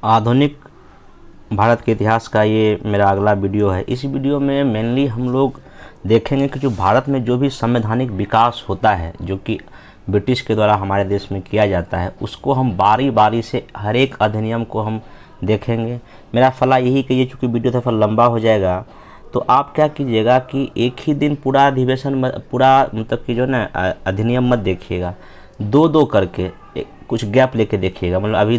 आधुनिक भारत के इतिहास का ये मेरा अगला वीडियो है। इस वीडियो में मेनली हम लोग देखेंगे कि जो भारत में जो भी संवैधानिक विकास होता है, जो कि ब्रिटिश के द्वारा हमारे देश में किया जाता है, उसको हम बारी बारी से हर एक अधिनियम को हम देखेंगे। मेरा सलाह यही कि ये चूँकि वीडियो थोड़ा लंबा हो जाएगा, तो आप क्या कीजिएगा कि एक ही दिन पूरा अधिवेशन पूरा मतलब कि जो ना अधिनियम मत देखिएगा, दो दो करके कुछ गैप लेके देखिएगा। मतलब अभी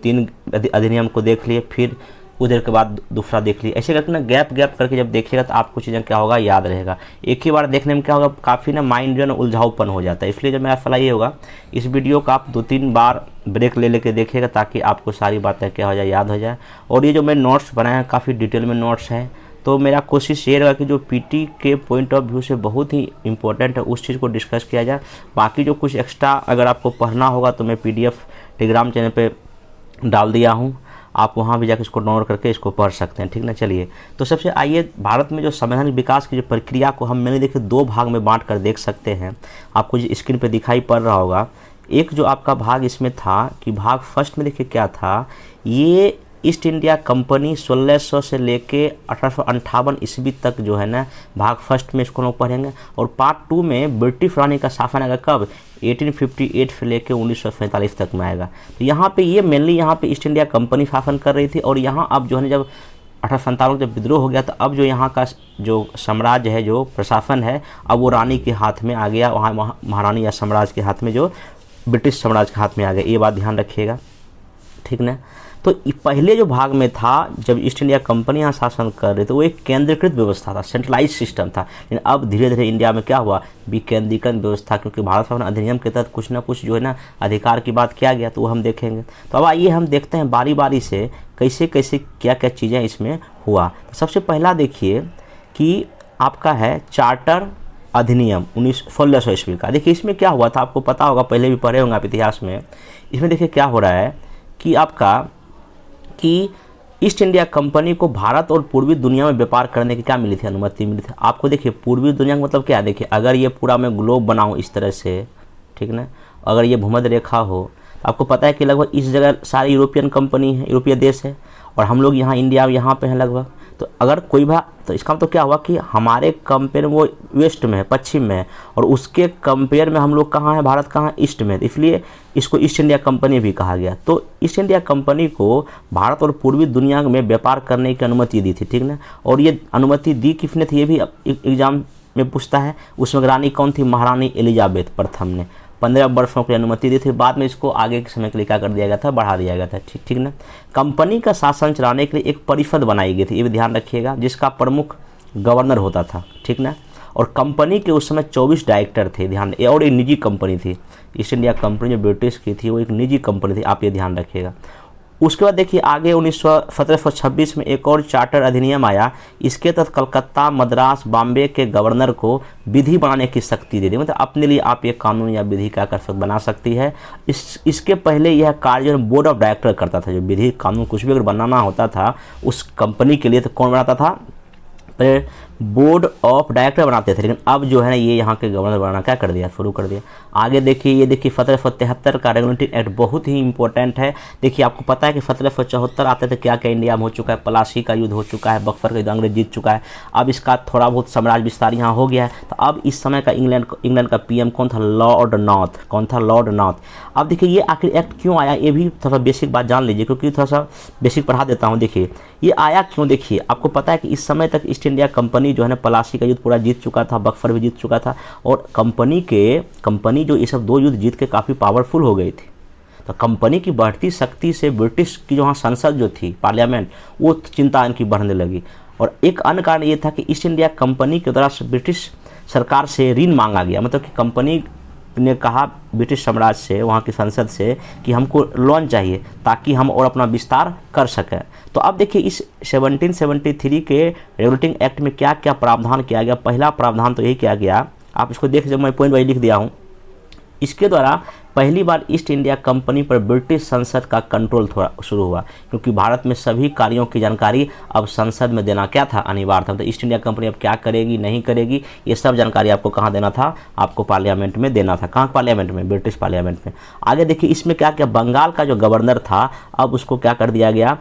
3 अधिनियम को देख लिए, फिर उधर के बाद दूसरा देख लिए, ऐसे करके ना गैप गैप करके जब देखिएगा तो आपको चीज़ें क्या होगा याद रहेगा। एक ही बार देखने में क्या होगा, काफ़ी ना माइंड जो है ना उलझाऊपन हो जाता है। इसलिए जो मेरा सलाह ये होगा, इस वीडियो का आप 2-3 बार ब्रेक ले लेके देखिएगा ताकि आपको सारी बातें क्या हो जाए, याद हो जाए। और ये जो मैं नोट्स बनाए हैं काफ़ी डिटेल में नोट्स हैं, तो मेरा कोशिश ये रहेगा कि जो पीटी के पॉइंट ऑफ व्यू से बहुत ही इंपॉर्टेंट है उस चीज़ को डिस्कस किया जाए। बाकी जो कुछ एक्स्ट्रा अगर आपको पढ़ना होगा तो मैं पीडीएफ टेलीग्राम चैनल पे डाल दिया हूँ, आप वहाँ भी जाकर इसको डाउनलोड करके इसको पढ़ सकते हैं। ठीक ना, चलिए तो सबसे आइए भारत में जो संवैधानिक विकास की जो प्रक्रिया को हम मैंने देखिए 2 भाग में बांट कर देख सकते हैं। आपको जो स्क्रीन पे दिखाई पड़ रहा होगा, एक जो आपका भाग इसमें था कि भाग फर्स्ट में देखिए क्या था, ये ईस्ट इंडिया कंपनी 1600 से लेके 1858 ईस्वी तक जो है ना, भाग फर्स्ट में इसको लोग पढ़ेंगे। और पार्ट 2 में ब्रिटिश रानी का शासन आएगा, कब 1858 से लेके 1947 तक में आएगा। तो यहाँ पे ये मेनली यहाँ पे ईस्ट इंडिया कंपनी शासन कर रही थी। और यहाँ अब जो है जब 1857 जब विद्रोह हो गया, तो अब जो यहाँ का जो साम्राज्य है, जो प्रशासन है, अब वो रानी के हाथ में आ गया, वहाँ महारानी या साम्राज्य के हाथ में, जो ब्रिटिश साम्राज्य के हाथ में आ गया। ये बात ध्यान रखिएगा, ठीक ना। तो पहले जो भाग में था, जब ईस्ट इंडिया कंपनी यहाँ शासन कर रही थी, वो एक केंद्रीकृत व्यवस्था था, सेंट्रलाइज सिस्टम था। लेकिन अब धीरे धीरे इंडिया में क्या हुआ, विकेंद्रीकरण व्यवस्था, क्योंकि भारत संविधान अधिनियम के तहत कुछ ना कुछ जो है ना अधिकार की बात किया गया, तो वो हम देखेंगे। तो अब आइए हम देखते हैं बारी बारी से कैसे कैसे क्या क्या चीज़ें इसमें हुआ। तो सबसे पहला देखिए कि आपका है चार्टर अधिनियम 1600 ईस्वी का। देखिए इसमें क्या हुआ था, आपको पता होगा, पहले भी पढ़े होंगे आप इतिहास में। इसमें देखिए क्या हो रहा है कि आपका कि ईस्ट इंडिया कंपनी को भारत और पूर्वी दुनिया में व्यापार करने की क्या मिली थी, अनुमति मिली थी। आपको देखिए पूर्वी दुनिया का मतलब क्या है, देखिए अगर ये पूरा मैं ग्लोब बनाऊं इस तरह से, ठीक ना, अगर ये भूमध्य रेखा हो, तो आपको पता है कि लगभग इस जगह सारी यूरोपियन कंपनी है, यूरोपीय देश है, और हम लोग यहाँ इंडिया यहाँ पे हैं लगभग। तो अगर कोई भी, तो इसका मतलब क्या हुआ कि हमारे कंपेयर वो वेस्ट में है, पश्चिम में है, और उसके कंपेयर में हम लोग कहाँ हैं, भारत कहाँ, ईस्ट में। इसलिए इसको ईस्ट इंडिया कंपनी भी कहा गया। तो ईस्ट इंडिया कंपनी को भारत और पूर्वी दुनिया में व्यापार करने की अनुमति दी थी, ठीक ना। और ये अनुमति दी किसने थी, ये भी एग्जाम में पूछता है। उसमें रानी कौन थी, महारानी एलिजाबेथ प्रथम ने 15 वर्षों की अनुमति दी थी। बाद में इसको आगे के समय के लिए क्या कर दिया गया था, बढ़ा दिया गया था, ठीक ना। कंपनी का शासन चलाने के लिए एक परिषद बनाई गई थी, ये भी ध्यान रखिएगा, जिसका प्रमुख गवर्नर होता था, ठीक ना। और कंपनी के उस समय 24 डायरेक्टर थे, ध्यान। और एक निजी कंपनी थी, ईस्ट इंडिया कंपनी जो ब्रिटिश की थी वो एक निजी कंपनी थी, आप ये ध्यान रखिएगा। उसके बाद देखिए आगे 1726 में एक और चार्टर अधिनियम आया। इसके तहत कलकत्ता, मद्रास, बॉम्बे के गवर्नर को विधि बनाने की शक्ति दे दी। मतलब अपने लिए आप ये कानून या विधि क्या कर सकते, बना सकती है। इसके पहले यह कार्य बोर्ड ऑफ डायरेक्टर करता था, जो विधि कानून कुछ भी अगर बनाना होता था उस कंपनी के लिए, तो कौन बनाता था, बोर्ड ऑफ डायरेक्टर बनाते थे। लेकिन अब जो है ना ये यहाँ के गवर्नर बनाना क्या कर दिया, शुरू कर दिया। आगे देखिए, ये देखिए 1773 का रेगुलेटिंग एक्ट बहुत ही इंपॉर्टेंट है। देखिए आपको पता है कि 1774 आते थे, क्या क्या इंडिया में हो चुका है, प्लासी का युद्ध हो चुका है, बक्सर का युद्ध अंग्रेज जीत चुका है। अब इसका थोड़ा बहुत साम्राज्य विस्तार यहाँ हो गया है। तो अब इस समय का इंग्लैंड का पीएम कौन था, लॉर्ड नॉर्थ। कौन था, लॉर्ड नॉर्थ। अब देखिए ये आखिर एक्ट क्यों आया, ये भी थोड़ा बेसिक बात जान लीजिए, क्योंकि थोड़ा सा बेसिक पढ़ा देता हूँ। देखिए ये आया क्यों, देखिए आपको पता है कि इस समय तक ईस्ट इंडिया कंपनी जो है ना प्लासी का युद्ध पूरा जीत चुका था, बक्सर भी जीत चुका था, और कंपनी जो ये सब 2 युद्ध जीत के काफ़ी पावरफुल हो गई थी। तो कंपनी की बढ़ती शक्ति से ब्रिटिश की जो वहाँ संसद जो थी, पार्लियामेंट, वो चिंता इनकी बढ़ने लगी। और एक अन्य कारण ये था कि ईस्ट इंडिया कंपनी के द्वारा ब्रिटिश सरकार से ऋण मांगा गया। मतलब कि कंपनी ने कहा ब्रिटिश साम्राज्य से, वहाँ की संसद से, कि हमको लोन चाहिए ताकि हम और अपना विस्तार कर सकें। तो अब देखिए इस 1773 के रेगुलेटिंग एक्ट में क्या क्या प्रावधान किया गया। पहला प्रावधान तो यही किया गया, आप इसको देख, जब मैं पॉइंट वाइज लिख दिया हूँ, इसके द्वारा पहली बार ईस्ट इंडिया कंपनी पर ब्रिटिश संसद का कंट्रोल थोड़ा शुरू हुआ, क्योंकि भारत में सभी कार्यों की जानकारी अब संसद में देना क्या था, अनिवार्य था। तो ईस्ट इंडिया कंपनी अब क्या करेगी नहीं करेगी ये सब जानकारी आपको कहाँ देना था, आपको पार्लियामेंट में देना था। कहाँ पार्लियामेंट में? ब्रिटिश पार्लियामेंट में। आगे देखिए इसमें क्या क्या, बंगाल का जो गवर्नर था अब उसको क्या कर दिया गया,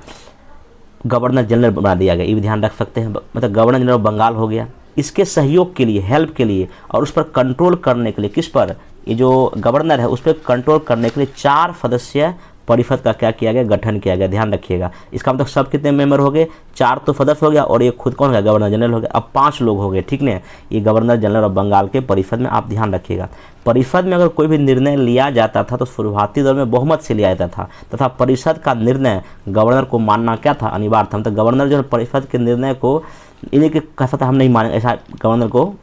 गवर्नर जनरल बना दिया गया। ये भी ध्यान रख सकते हैं, मतलब गवर्नर जनरल बंगाल हो गया। इसके सहयोग के लिए, हेल्प के लिए और उस पर कंट्रोल करने के लिए, किस पर, ये जो गवर्नर है उस पर कंट्रोल करने के लिए 4 सदस्यीय परिषद का क्या किया गया, गठन किया गया। ध्यान रखिएगा, इसका मतलब सब कितने मेंबर हो गए, 4 तो सदस्य हो गया और ये खुद कौन हो गया, गवर्नर जनरल हो गया। अब 5 लोग हो गए, ठीक है। ये गवर्नर जनरल ऑफ बंगाल के परिषद में, आप ध्यान रखिएगा। परिषद में अगर कोई भी निर्णय लिया जाता था तो शुरुआती दौर में बहुमत से लिया जाता था, तथा परिषद का निर्णय गवर्नर को मानना क्या था, अनिवार्य था। मतलब गवर्नर जो परिषद के निर्णय को इन्हीं के कहता था हम नहीं मानेंगे, ऐसा गवर्नर को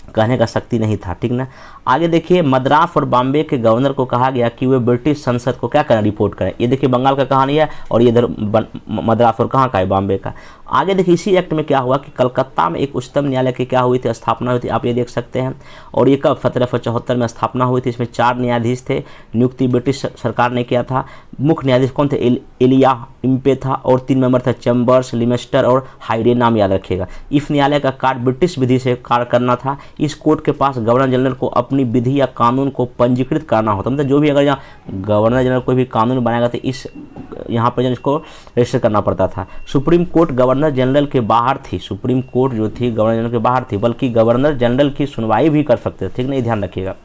कहने का शक्ति नहीं था, ठीक ना। आगे देखिए मद्रास और बॉम्बे के गवर्नर को कहा गया कि वे ब्रिटिश संसद को क्या करें, रिपोर्ट करें। ये देखिए बंगाल का कहानी है और ये इधर मद्रास और कहाँ का है, बॉम्बे का। आगे देखिए इसी एक्ट में क्या हुआ कि कलकत्ता में एक उच्चतम न्यायालय की क्या हुई थी, स्थापना हुई थी, आप ये देख सकते हैं। और ये कब, 1774 में स्थापना हुई थी। इसमें 4 न्यायाधीश थे, नियुक्ति ब्रिटिश सरकार ने किया था। मुख्य न्यायाधीश कौन थे, एलिया इम्पे था और 3 मेंबर थे, चैम्बर्स, लिमेस्टर और हाइडे, नाम याद रखिएगा। इस न्यायालय का कार्य ब्रिटिश विधि से कार्य करना था। इस कोर्ट के पास गवर्नर जनरल को अपनी विधि या कानून को पंजीकृत करना होता, मतलब जो भी अगर यहाँ गवर्नर जनरल कोई भी कानून बनाएगा तो इस यहाँ पर इसको रजिस्टर करना पड़ता था। सुप्रीम कोर्ट गवर्नर जनरल के बाहर थी, सुप्रीम कोर्ट जो थी गवर्नर जनरल के बाहर थी, बल्कि गवर्नर जनरल की सुनवाई भी कर सकते थे, ठीक नहीं, ध्यान रखिएगा,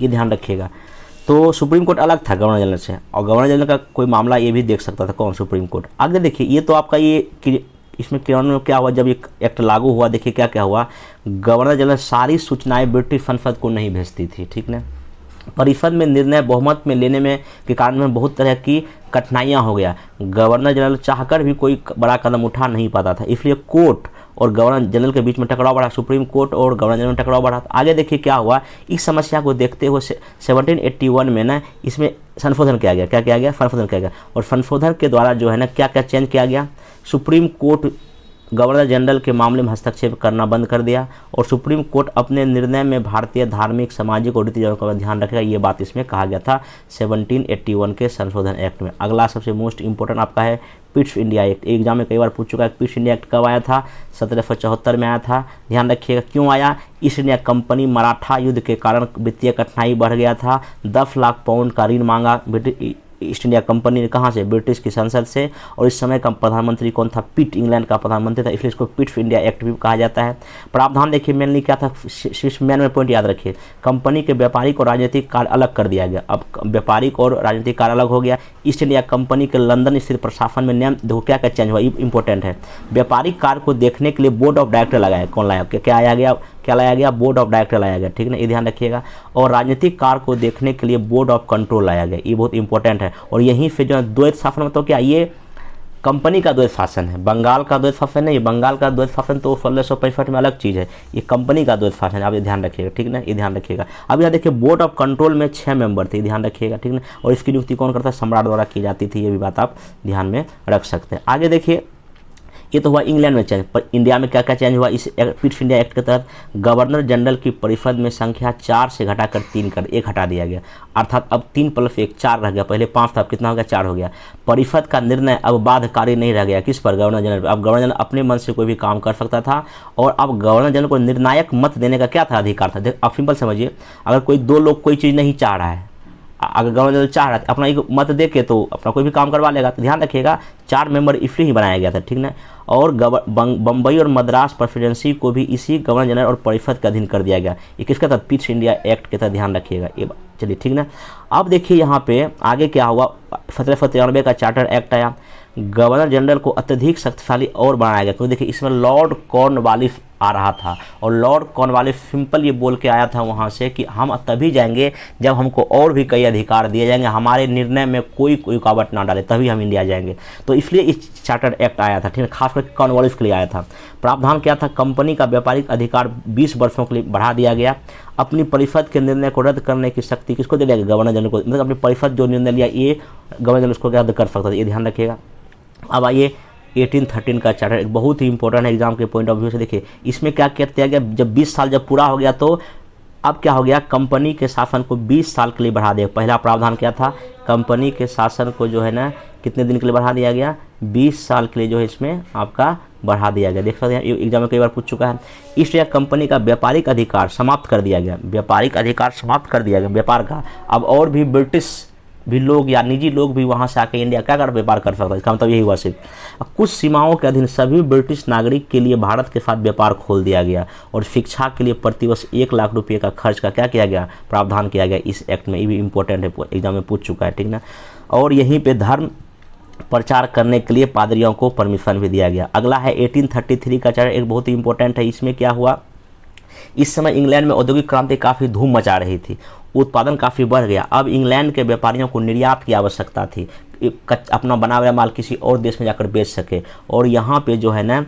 ये ध्यान रखिएगा। तो सुप्रीम कोर्ट अलग था गवर्नर जनरल से, और गवर्नर जनरल का कोई मामला ये भी देख सकता था, कौन, सुप्रीम कोर्ट। आगे देखिए ये तो आपका ये इसमें में क्या हुआ, जब ये एक्ट लागू हुआ, देखिए क्या क्या हुआ, गवर्नर जनरल सारी सूचनाएं ब्रिटिश संसद को नहीं भेजती थी, ठीक ना। परिषद में निर्णय बहुमत में लेने में के कारण में बहुत तरह की कठिनाइयां हो गया। गवर्नर जनरल चाहकर भी कोई बड़ा कदम उठा नहीं पाता था, इसलिए कोर्ट और गवर्नर जनरल के बीच में टकराव बढ़ा, सुप्रीम कोर्ट और गवर्नर जनरल में टकराव बढ़ा। आगे देखिए क्या हुआ, इस समस्या को देखते हुए 1781 में ना इसमें संशोधन किया गया। क्या किया गया, संशोधन किया गया। और संशोधन के द्वारा जो है ना क्या क्या चेंज किया गया, सुप्रीम कोर्ट गवर्नर जनरल के मामले में हस्तक्षेप करना बंद कर दिया, और सुप्रीम कोर्ट अपने निर्णय में भारतीय धार्मिक, सामाजिक और रीति रिवाजों का ध्यान रखेगा, ये बात इसमें कहा गया था 1781 के संशोधन एक्ट में। अगला सबसे मोस्ट इंपॉर्टेंट आपका है पिट्स इंडिया एक्ट। एग्जाम में कई बार पूछ चुका है, पिट्स इंडिया एक्ट कब आया था, 1774 में आया था। ध्यान रखिएगा क्यों आया, ईस्ट इंडिया कंपनी मराठा युद्ध के कारण वित्तीय कठिनाई बढ़ गया था, 10 लाख पाउंड का ऋण मांगा ईस्ट इंडिया कंपनी ने, कहाँ से, ब्रिटिश की संसद से। और इस समय का प्रधानमंत्री कौन था, पिट, इंग्लैंड का प्रधानमंत्री था, इसलिए इसको पिट्स इंडिया एक्ट भी कहा जाता है। प्रावधान देखिए मेनली क्या था, मेन में पॉइंट याद रखिए, कंपनी के व्यापारिक और राजनीतिक कार्य अलग कर दिया गया। अब व्यापारिक और राजनीतिक कार्य अलग हो गया। ईस्ट इंडिया कंपनी के लंदन स्थित प्रशासन में नियम देखो क्या क्या चेंज हुआ, ये इंपॉर्टेंट है। व्यापारिक कार्य को देखने के लिए बोर्ड ऑफ डायरेक्टर लगाया, कौन लाया, क्या आया गया, क्या लाया गया, बोर्ड ऑफ डायरेक्टर लाया गया, ठीक है ना, ये ध्यान रखिएगा। और राजनीतिक कार्य को देखने के लिए बोर्ड ऑफ कंट्रोल लाया गया, ये बहुत इंपॉर्टेंट है। और यहीं से जो है द्वैत शासन, मतलब क्या, ये कंपनी का द्वैत शासन है, बंगाल का द्वैत शासन नहीं, बंगाल का द्वैत शासन तो 1665 में अलग चीज़ है, ये कंपनी का द्वैत शासन है, आप ये ध्यान रखिएगा, ठीक ना, ये ध्यान रखिएगा। अब यहाँ देखिए बोर्ड ऑफ कंट्रोल में 6 मेंबर थे, ध्यान रखिएगा, ठीक ना। और इसकी नियुक्ति कौन करता है, सम्राट द्वारा की जाती थी, ये भी बात आप ध्यान में रख सकते हैं। आगे देखिए ये तो हुआ इंग्लैंड में चेंज, पर इंडिया में क्या क्या चेंज हुआ, इस पिट्स इंडिया एक्ट के तहत गवर्नर जनरल की परिषद में संख्या 4 से घटाकर 3 कर 1 हटा दिया गया, अर्थात अब 3 + 1 4 रह गया, पहले 5 था, अब कितना हो गया, 4 हो गया। परिषद का निर्णय अब बाध्यकारी नहीं रह गया, किस पर, गवर्नर जनरल। अब गवर्नर जनरल अपने मन से कोई भी काम कर सकता था, और अब गवर्नर जनरल को निर्णायक मत देने का क्या था, अधिकार था। आप सिंपल समझिए, अगर कोई 2 लोग कोई चीज़ नहीं चाह रहा है, अगर गवर्नर जनरल चाह रहा है अपना एक मत दे के तो अपना कोई भी काम करवा लेगा। तो ध्यान रखिएगा 4 मेंबर इसलिए ही बनाया गया था, ठीक ना। और बम्बई और मद्रास प्रेसिडेंसी को भी इसी गवर्नर जनरल और परिषद के अधीन कर दिया गया, ये किसका था, पिट्स इंडिया एक्ट के तहत, ध्यान रखिएगा ये बात, चलिए ठीक ना। अब देखिए यहाँ पे आगे क्या हुआ, 1793 का चार्टर एक्ट आया, गवर्नर जनरल को अत्यधिक शक्तिशाली और बनाया गया, क्योंकि देखिए इसमें लॉर्ड कॉर्नवालिस आ रहा था, और लॉर्ड कॉर्नवालिस सिंपल ये बोल के आया था वहाँ से कि हम तभी जाएंगे जब हमको और भी कई अधिकार दिए जाएंगे, हमारे निर्णय में कोई रुकावट ना डाले, तभी हम इंडिया जाएंगे। तो इसलिए इस चार्टर एक्ट आया था, ठीक है, खासकर कॉर्नवालिस के लिए आया था। प्रावधान क्या था, कंपनी का व्यापारिक अधिकार 20 वर्षों के लिए बढ़ा दिया गया। अपनी परिषद के निर्णय को रद्द करने की शक्ति किसको दे दिया गया, गवर्नर जनरल को, मतलब अपनी परिषद जो निर्णय लिया ये गवर्नर जनरल उसको रद्द कर सकता था, ये ध्यान रखिएगा। अब आइए 1813 का चार्टर, एक बहुत ही इंपॉर्टेंट है एग्जाम के पॉइंट ऑफ व्यू से। देखिए इसमें क्या किया गया, जब 20 साल जब पूरा हो गया तो अब क्या हो गया, कंपनी के शासन को 20 साल के लिए बढ़ा दिया। पहला प्रावधान क्या था, कंपनी के शासन को जो है ना कितने दिन के लिए बढ़ा दिया गया, 20 साल के लिए जो है इसमें आपका बढ़ा दिया गया। देख सकते हैं एग्जाम में कई बार पूछ चुका है। इसलिए कंपनी का व्यापारिक अधिकार समाप्त कर दिया गया, व्यापारिक अधिकार समाप्त कर दिया गया व्यापार का। अब और भी ब्रिटिश भी लोग या निजी लोग भी वहाँ से आके इंडिया क्या कर व्यापार कर सकता है, इसका मतलब यही हुआ। सिर्फ कुछ सीमाओं के अधीन सभी ब्रिटिश नागरिक के लिए भारत के साथ व्यापार खोल दिया गया और शिक्षा के लिए प्रतिवर्ष 1 लाख रुपये का खर्च का क्या किया गया, प्रावधान किया गया इस एक्ट में। ये भी इंपॉर्टेंट है, एग्जाम में पूछ चुका है, ठीक ना। और यहीं पर धर्म प्रचार करने के लिए पादरियों को परमिशन भी दिया गया। अगला है 1833 का चार्टर, एक बहुत ही इंपॉर्टेंट है। इसमें क्या हुआ, इस समय इंग्लैंड में औद्योगिक क्रांति काफ़ी धूम मचा रही थी, उत्पादन काफ़ी बढ़ गया। अब इंग्लैंड के व्यापारियों को निर्यात की आवश्यकता थी, अपना बना हुआ माल किसी और देश में जाकर बेच सके। और यहाँ पे जो है ना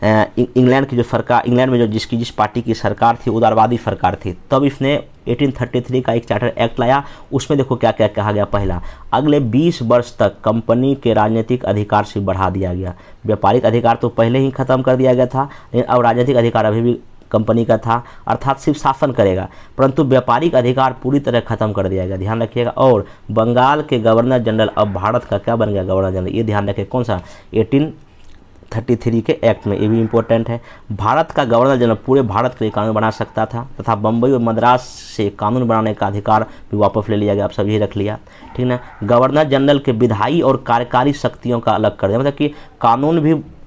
इंग्लैंड की जो सरकार, इंग्लैंड में जो जिस पार्टी की सरकार थी, उदारवादी सरकार थी, तब इसने 1833 का एक चार्टर एक्ट लाया। उसमें देखो क्या क्या कहा गया। पहला, अगले 20 वर्ष तक कंपनी के राजनीतिक अधिकार से बढ़ा दिया गया। व्यापारिक अधिकार तो पहले ही खत्म कर दिया गया था, लेकिन अब राजनीतिक अधिकार अभी भी कंपनी का था, अर्थात सिर्फ शासन करेगा, परंतु व्यापारिक अधिकार पूरी तरह खत्म कर दिया गया, ध्यान रखिएगा। और बंगाल के गवर्नर जनरल अब भारत का क्या बन गया, गवर्नर जनरल, ये ध्यान रखिए। कौन सा, 1833 के एक्ट में, ये भी इंपॉर्टेंट है। भारत का गवर्नर जनरल पूरे भारत के लिए कानून बना सकता था तथा बम्बई और मद्रास से कानून बनाने का अधिकार भी वापस ले लिया गया। आप सब यही रख लिया, ठीक ना। गवर्नर जनरल के विधायी और कार्यकारी शक्तियों का अलग कर दिया, मतलब कि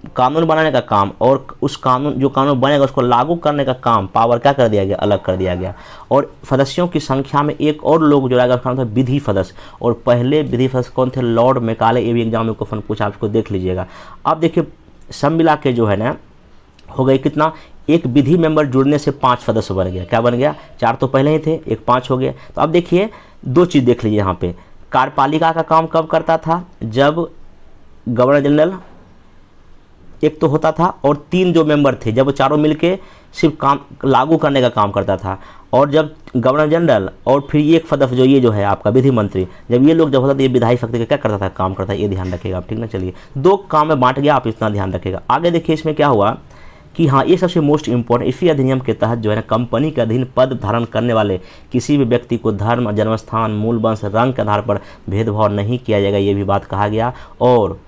कानून बनाने का काम और उस जो कानून बनेगा उसको लागू करने का काम, पावर क्या कर दिया गया, अलग कर दिया गया। और सदस्यों की संख्या में एक और लोग जोड़ा गया, उसका नाम था विधि सदस्य। और पहले विधि सदस्य कौन थे, लॉर्ड मैकाले। ये भी एग्जाम में क्वेश्चन पूछा, आपको देख लीजिएगा। अब देखिए सब मिला के जो है ना हो गई कितना, एक विधि मेंबर जुड़ने से 5 सदस्य बन गया। क्या बन गया, 4 तो पहले ही थे, एक 5 हो गया। तो अब देखिए 2 चीज़ देख लीजिए यहाँ पे। कार्यपालिका का काम कब करता था, जब गवर्नर जनरल एक तो होता था और 3 जो मेंबर थे, जब वो चारों मिलके सिर्फ काम लागू करने का काम करता था। और जब गवर्नर जनरल और फिर एक सदस्य जो ये जो है आपका विधि मंत्री, जब ये लोग जब होता था, ये विधायी शक्ति का क्या करता था, काम करता है। ये ध्यान रखिएगा आप, ठीक ना। चलिए 2 काम में बांट गया, आप इतना ध्यान रखिएगा। आगे देखिए इसमें क्या हुआ कि हाँ, ये सबसे मोस्ट इंपॉर्टेंट, इसी अधिनियम के तहत जो है ना कंपनी के अधीन पद धारण करने वाले किसी भी व्यक्ति को धर्म, जन्मस्थान, मूल वंश, रंग के आधार पर भेदभाव नहीं किया जाएगा, ये भी बात कहा गया। और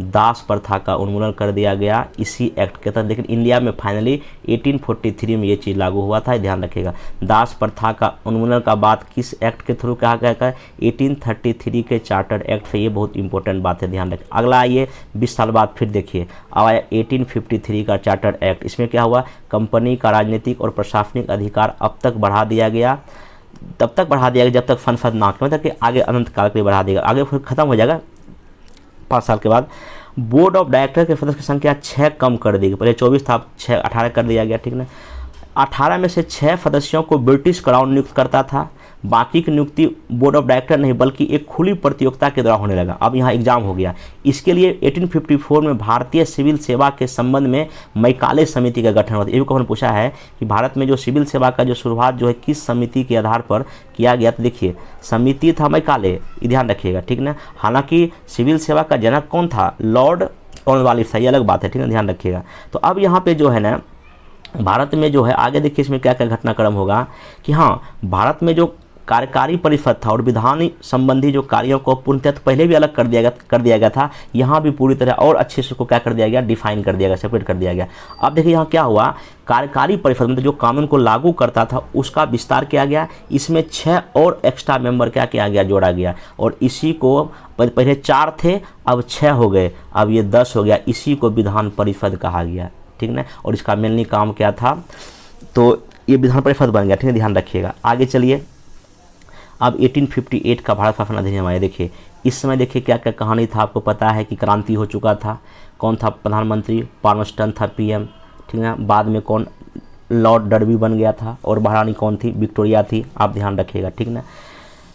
दास प्रथा का उन्मूलन कर दिया गया इसी एक्ट के तहत। लेकिन इंडिया में फाइनली 1843 में ये चीज़ लागू हुआ था, ध्यान रखिएगा। दास प्रथा का उन्मूलन का बात किस एक्ट के थ्रू कहा गया है, 1833 के चार्टर एक्ट से। ये बहुत इंपॉर्टेंट बात है, ध्यान रखिए। अगला आइए 20 साल बाद फिर देखिए अब आया 1853 का चार्टर एक्ट। इसमें क्या हुआ, कंपनी का राजनीतिक और प्रशासनिक अधिकार अब तक बढ़ा दिया गया, तब तक बढ़ा दिया गया जब तक फनफद ना, मतलब कि आगे अनंत काल के लिए बढ़ा देगा, आगे फिर खत्म हो जाएगा 5 साल के बाद। बोर्ड ऑफ डायरेक्टर के सदस्य की संख्या 6 कम कर दी गई, पहले 24 था, 18 कर दिया गया, ठीक ना। 18 में से 6 सदस्यों को ब्रिटिश क्राउन नियुक्त करता था, बाकी की नियुक्ति बोर्ड ऑफ डायरेक्टर नहीं बल्कि एक खुली प्रतियोगिता के द्वारा होने लगा। अब यहाँ एग्जाम हो गया। इसके लिए 1854 में भारतीय सिविल सेवा के संबंध में मैकाले समिति का गठन हुआ। ये भी क्वेश्चन पूछा है कि भारत में जो सिविल सेवा का जो शुरुआत जो है किस समिति के आधार पर किया गया, तो देखिए समिति था मैकाले, ध्यान रखिएगा, ठीक ना। हालांकि सिविल सेवा का जनक कौन था, लॉर्ड कॉर्नवालिस था, ये अलग बात है, ठीक है, ध्यान रखिएगा। तो अब यहाँ पे जो है ना भारत में जो है आगे देखिए इसमें क्या क्या घटनाक्रम होगा कि हाँ, भारत में जो कार्यकारी परिषद था और विधान संबंधी जो कार्यों को पूर्णतः पहले भी अलग कर दिया गया था, यहाँ भी पूरी तरह और अच्छे से उसको क्या कर दिया गया, डिफाइन कर दिया गया, सेपरेट कर दिया गया। अब देखिए यहाँ क्या हुआ, कार्यकारी परिषद मतलब जो कानून को लागू करता था उसका विस्तार किया गया। इसमें 6 और एक्स्ट्रा मेंबर क्या किया गया, जोड़ा गया। और इसी को पहले 4 थे, अब 6 हो गए, अब ये 10 हो गया। इसी को विधान परिषद कहा गया, ठीक ना। और इसका मेनली काम क्या था, तो ये विधान परिषद बन गया, ठीक है, ध्यान रखिएगा। आगे चलिए अब 1858 का भारत शासन अधिनियम आया। देखिए इस समय देखिए क्या क्या कहानी था, आपको पता है कि क्रांति हो चुका था। कौन था प्रधानमंत्री, पार्मस्टन था पीएम, ठीक है। बाद में कौन, लॉर्ड डर्बी बन गया था। और महारानी कौन थी, विक्टोरिया थी, आप ध्यान रखिएगा, ठीक ना।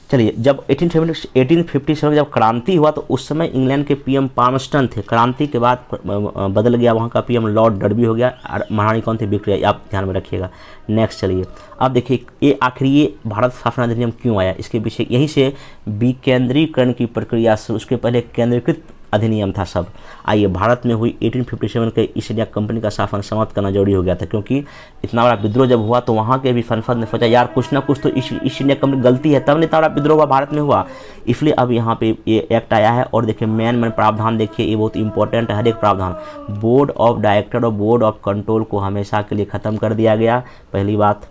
चलिए जब 1857 जब क्रांति हुआ तो उस समय इंग्लैंड के पीएम पार्मस्टन थे। क्रांति के बाद बदल गया, वहाँ का पीएम लॉर्ड डर्बी हो गया। और महारानी कौन थी, विक्टोरिया, आप ध्यान में रखिएगा। नेक्स्ट चलिए अब देखिए ये आखिर ये भारत शासन अधिनियम क्यों आया, इसके पीछे यहीं से विकेंद्रीकरण की प्रक्रिया से, उसके पहले केंद्रीकृत अधिनियम था सब। आइए, भारत में हुई 1857 के ईस्ट इंडिया कंपनी का शासन समाप्त करना जरूरी हो गया था, क्योंकि इतना बड़ा विद्रोह जब हुआ तो वहाँ के भी संसद ने सोचा यार कुछ ना कुछ तो ईस्ट इंडिया कंपनी गलती है, तब नहीं इतना बड़ा विद्रोह हुआ भारत में हुआ, इसलिए अब यहाँ पे ये एक्ट आया है। और देखिए मेन प्रावधान देखिए, ये बहुत इंपॉर्टेंट है, हर एक प्रावधान। बोर्ड ऑफ डायरेक्टर और बोर्ड ऑफ कंट्रोल को हमेशा के लिए ख़त्म कर दिया गया। पहली बात,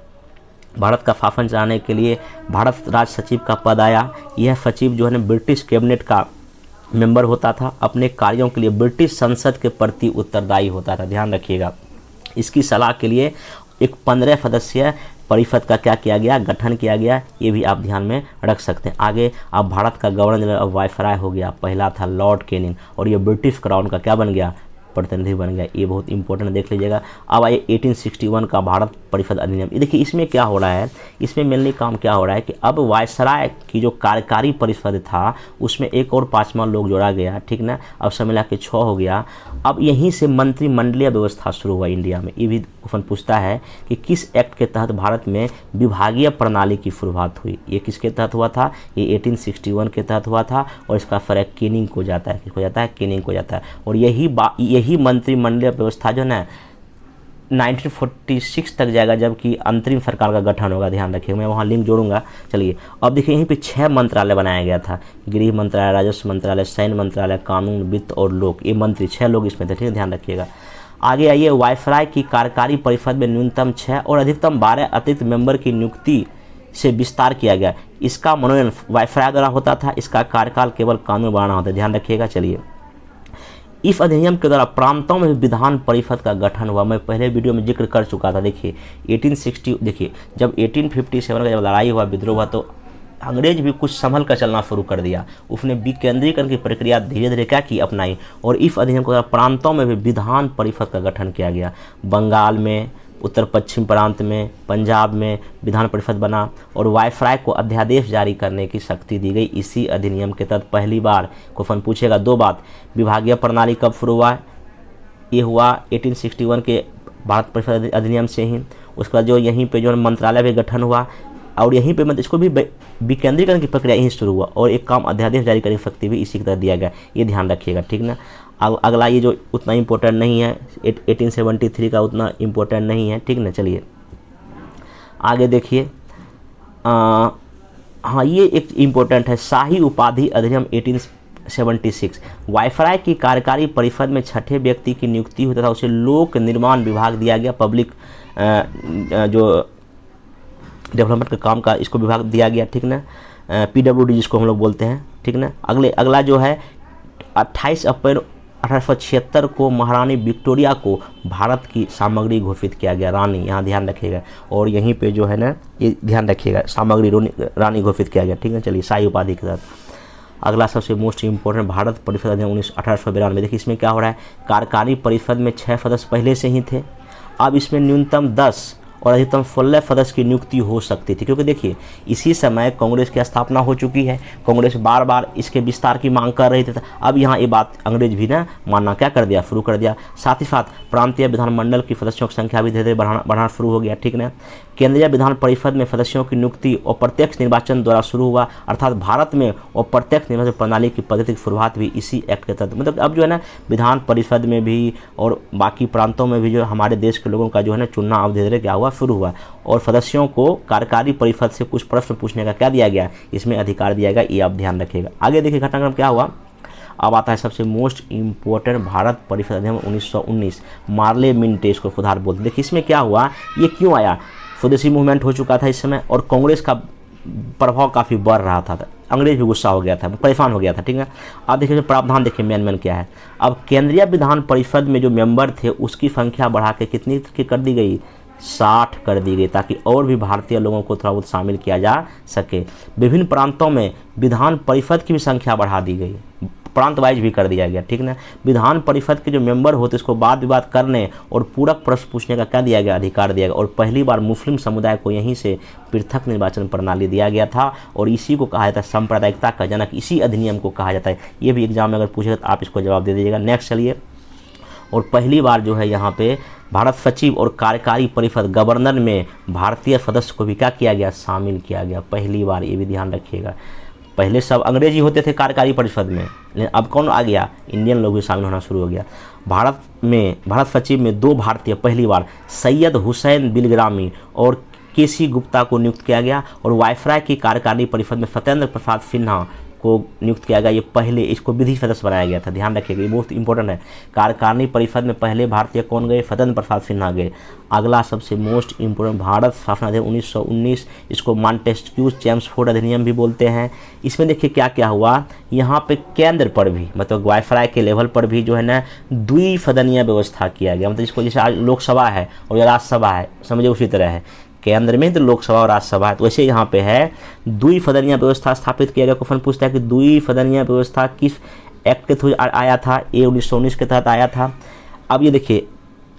भारत का शासन चलाने के लिए भारत राज सचिव का पद आया। यह सचिव जो है ना ब्रिटिश कैबिनेट का मेंबर होता था, अपने कार्यों के लिए ब्रिटिश संसद के प्रति उत्तरदायी होता था, ध्यान रखिएगा। इसकी सलाह के लिए एक 15 सदस्यीय परिषद का क्या किया गया, गठन किया गया, ये भी आप ध्यान में रख सकते हैं। आगे अब भारत का गवर्नर जनरल अब वायसराय हो गया, पहला था लॉर्ड कैनिंग, और ये ब्रिटिश क्राउन का क्या बन गया, प्रतिनिधि बन गया। ये बहुत इंपॉर्टेंट देख लीजिएगा। अब आइए 1861 का भारत परिषद अधिनियम। ये देखिए इसमें क्या हो रहा है, इसमें मेनली काम क्या हो रहा है कि अब वायसराय की जो कार्यकारी परिषद था उसमें एक और 5वां लोग जोड़ा गया, ठीक ना। अब सब मिला के 6 हो गया। अब यहीं से मंत्रिमंडलीय व्यवस्था शुरू हुआ इंडिया में। ये भी क्वेश्चन पूछता है कि किस एक्ट के तहत भारत में विभागीय प्रणाली की शुरुआत हुई। ये किसके तहत हुआ था, ये 1861 के तहत हुआ था, और इसका फर्क कैनिंग को जाता है, किसको जाता है, कैनिंग को जाता है। और यही मंत्रिमंडलीय व्यवस्था जो है 1946 तक जाएगा, जबकि अंतरिम सरकार का गठन होगा, ध्यान रखिए, मैं वहाँ लिंक जोड़ूंगा। चलिए अब देखिए यहीं पे 6 मंत्रालय बनाया गया था, गृह मंत्रालय, राजस्व मंत्रालय, सैन्य मंत्रालय, कानून, वित्त और लोक, ये मंत्री 6 लोग इसमें थे, ठीक है, ध्यान रखिएगा। आगे आइए, वायसराय की कार्यकारी परिषद में न्यूनतम 6 और अधिकतम 12 अतिरिक्त मेंबर की नियुक्ति से विस्तार किया गया। इसका मनोनयन वायसराय द्वारा होता था, इसका कार्यकाल केवल कानून बनाना होता है, ध्यान रखिएगा। चलिए, इस अधिनियम के द्वारा प्रांतों में विधान परिषद का गठन हुआ। मैं पहले वीडियो में जिक्र कर चुका था। देखिए 1860, देखिए जब 1857 का जब लड़ाई हुआ, विद्रोह हुआ, तो अंग्रेज भी कुछ संभल कर चलना शुरू कर दिया। उसने विकेंद्रीकरण की प्रक्रिया धीरे धीरे क्या की, अपनाई, और इस अधिनियम के द्वारा प्रांतों में भी विधान परिषद का गठन किया गया। बंगाल में, उत्तर पश्चिम प्रांत में, पंजाब में विधान परिषद बना, और वायसराय को अध्यादेश जारी करने की शक्ति दी गई। इसी अधिनियम के तहत पहली बार क्वेश्चन पूछेगा 2 बात, विभागीय प्रणाली कब शुरू हुआ, ये हुआ 1861 के भारत परिषद अधिनियम से ही। उसके बाद जो यहीं पे जो मंत्रालय भी गठन हुआ, और यहीं पे मतलब इसको भी विकेंद्रीकरण की प्रक्रिया यहीं शुरू हुआ, और एक काम अध्यादेश जारी करने की शक्ति भी इसी की तरह दिया गया। ये ध्यान रखिएगा, ठीक ना। अगला ये जो उतना इम्पोर्टेंट नहीं है, 1873 का उतना इम्पोर्टेंट नहीं है, ठीक ना। चलिए आगे देखिए, हाँ ये एक इम्पोर्टेंट है, शाही उपाधि अधिनियम 1876। वायसराय की कार्यकारी परिषद में 6ठे व्यक्ति की नियुक्ति होता था, उसे लोक निर्माण विभाग दिया गया, पब्लिक जो डेवलपमेंट का काम का इसको विभाग दिया गया, ठीक ना, PWD जिसको हम लोग बोलते हैं, ठीक ना। अगला जो है 28 अप्रैल 1876 को महारानी विक्टोरिया को भारत की सामग्री घोषित किया गया, रानी, यहाँ ध्यान रखिएगा। और यहीं पे जो है ना, ये ध्यान रखिएगा, सामग्री रानी घोषित किया गया, ठीक है। चलिए, शाही उपाधि के साथ अगला सबसे मोस्ट इंपॉर्टेंट भारत परिषद अधिनियम 1892। देखिए इसमें क्या हो रहा है, कार्यकारी परिषद में 6 सदस्य पहले से ही थे, अब इसमें न्यूनतम 10 और अधिकतम 16 सदस्य की नियुक्ति हो सकती थी, क्योंकि देखिए इसी समय कांग्रेस की स्थापना हो चुकी है। कांग्रेस बार बार इसके विस्तार की मांग कर रही थी। अब यहाँ ये बात अंग्रेज भी ना मानना क्या कर दिया, शुरू कर दिया। साथ ही साथ प्रांतीय विधानमंडल की सदस्यों की संख्या भी धीरे धीरे बढ़ाना शुरू हो गया, ठीक ना। केंद्रीय विधान परिषद में सदस्यों की नियुक्ति और प्रत्यक्ष निर्वाचन द्वारा शुरू हुआ, अर्थात भारत में और प्रत्यक्ष निर्वाचन प्रणाली की पद्धति की शुरुआत भी इसी एक्ट के तहत। मतलब अब जो है ना विधान परिषद में भी और बाकी प्रांतों में भी जो हमारे देश के लोगों का जो है ना चुनना अब धीरे धीरे क्या हुआ, शुरू हुआ, और सदस्यों को कार्यकारी परिषद से कुछ प्रश्न पूछने का क्या दिया गया, इसमें अधिकार दिया गया, ये आप ध्यान रखिएगा। आगे देखिए घटनाक्रम क्या हुआ। अब आता है सबसे मोस्ट इम्पोर्टेंट भारत परिषद अधिनियम 1919, मार्ले मिंटेज को सुधार बोलते। देखिए इसमें क्या हुआ, ये क्यों आया, स्वदेशी मूवमेंट हो चुका था इस समय, और कांग्रेस का प्रभाव काफ़ी बढ़ रहा था, अंग्रेज भी गुस्सा हो गया था, परेशान हो गया था, ठीक है। अब देखिए प्रावधान देखिए मेन क्या है। अब केंद्रीय विधान परिषद में जो मेंबर थे उसकी संख्या बढ़ा के कितनी की कर दी गई, 60 कर दी गई, ताकि और भी भारतीय लोगों को थोड़ा बहुत शामिल किया जा सके। विभिन्न प्रांतों में विधान परिषद की भी संख्या बढ़ा दी गई, प्रांत वाइज भी कर दिया गया, ठीक ना। विधान परिषद के जो मेंबर होते इसको वाद विवाद करने और पूरक प्रश्न पूछने का क्या दिया गया, अधिकार दिया गया। और पहली बार मुस्लिम समुदाय को यहीं से पृथक निर्वाचन प्रणाली दिया गया था, और इसी को कहा जाता है सांप्रदायिकता का जनक, इसी अधिनियम को कहा जाता है। ये भी एग्जाम में अगर पूछेगा तो आप इसको जवाब दे दीजिएगा। नेक्स्ट चलिए, और पहली बार जो है यहाँ पे भारत सचिव और कार्यकारी परिषद गवर्नर में भारतीय सदस्य को भी क्या किया गया, शामिल किया गया, पहली बार, ये भी ध्यान रखिएगा। पहले सब अंग्रेजी होते थे कार्यकारी परिषद में, लेकिन अब कौन आ गया, इंडियन लोग भी शामिल होना शुरू हो गया। भारत सचिव में 2 भारतीय पहली बार सैयद हुसैन बिलग्रामी और केसी गुप्ता को नियुक्त किया गया, और वायसराय की कार्यकारिणी परिषद में सत्येंद्र प्रसाद सिन्हा को नियुक्त किया गया। ये पहले इसको विधि सदस्य बनाया गया था, ध्यान रखिएगा, ये बहुत इंपॉर्टेंट है। कार्यकारिणी परिषद में पहले भारतीय कौन गए, सत्येंद्र प्रसाद सिन्हा गए। अगला सबसे मोस्ट इंपोर्टेंट भारत शासन अधिनियम 1919, इसको मॉन्टेस्क्यू चेम्सफोर्ड अधिनियम भी बोलते हैं। इसमें देखिए क्या क्या हुआ, यहाँ पे केंद्र पर भी मतलब वायसराय के लेवल पर भी जो है ना द्विसदनीय व्यवस्था किया गया। मतलब इसको जैसे आज लोकसभा है और राज्यसभा है, समझे उसी तरह है, केंद्र में तो लोकसभा और राज्यसभा है, तो वैसे यहाँ पे है द्विसदनीय व्यवस्था स्थापित किया गया। क्वेश्चन पूछता है कि द्विसदनीय व्यवस्था किस एक्ट के थ्रू आया था, ये 1919 के तहत आया था। अब ये देखिए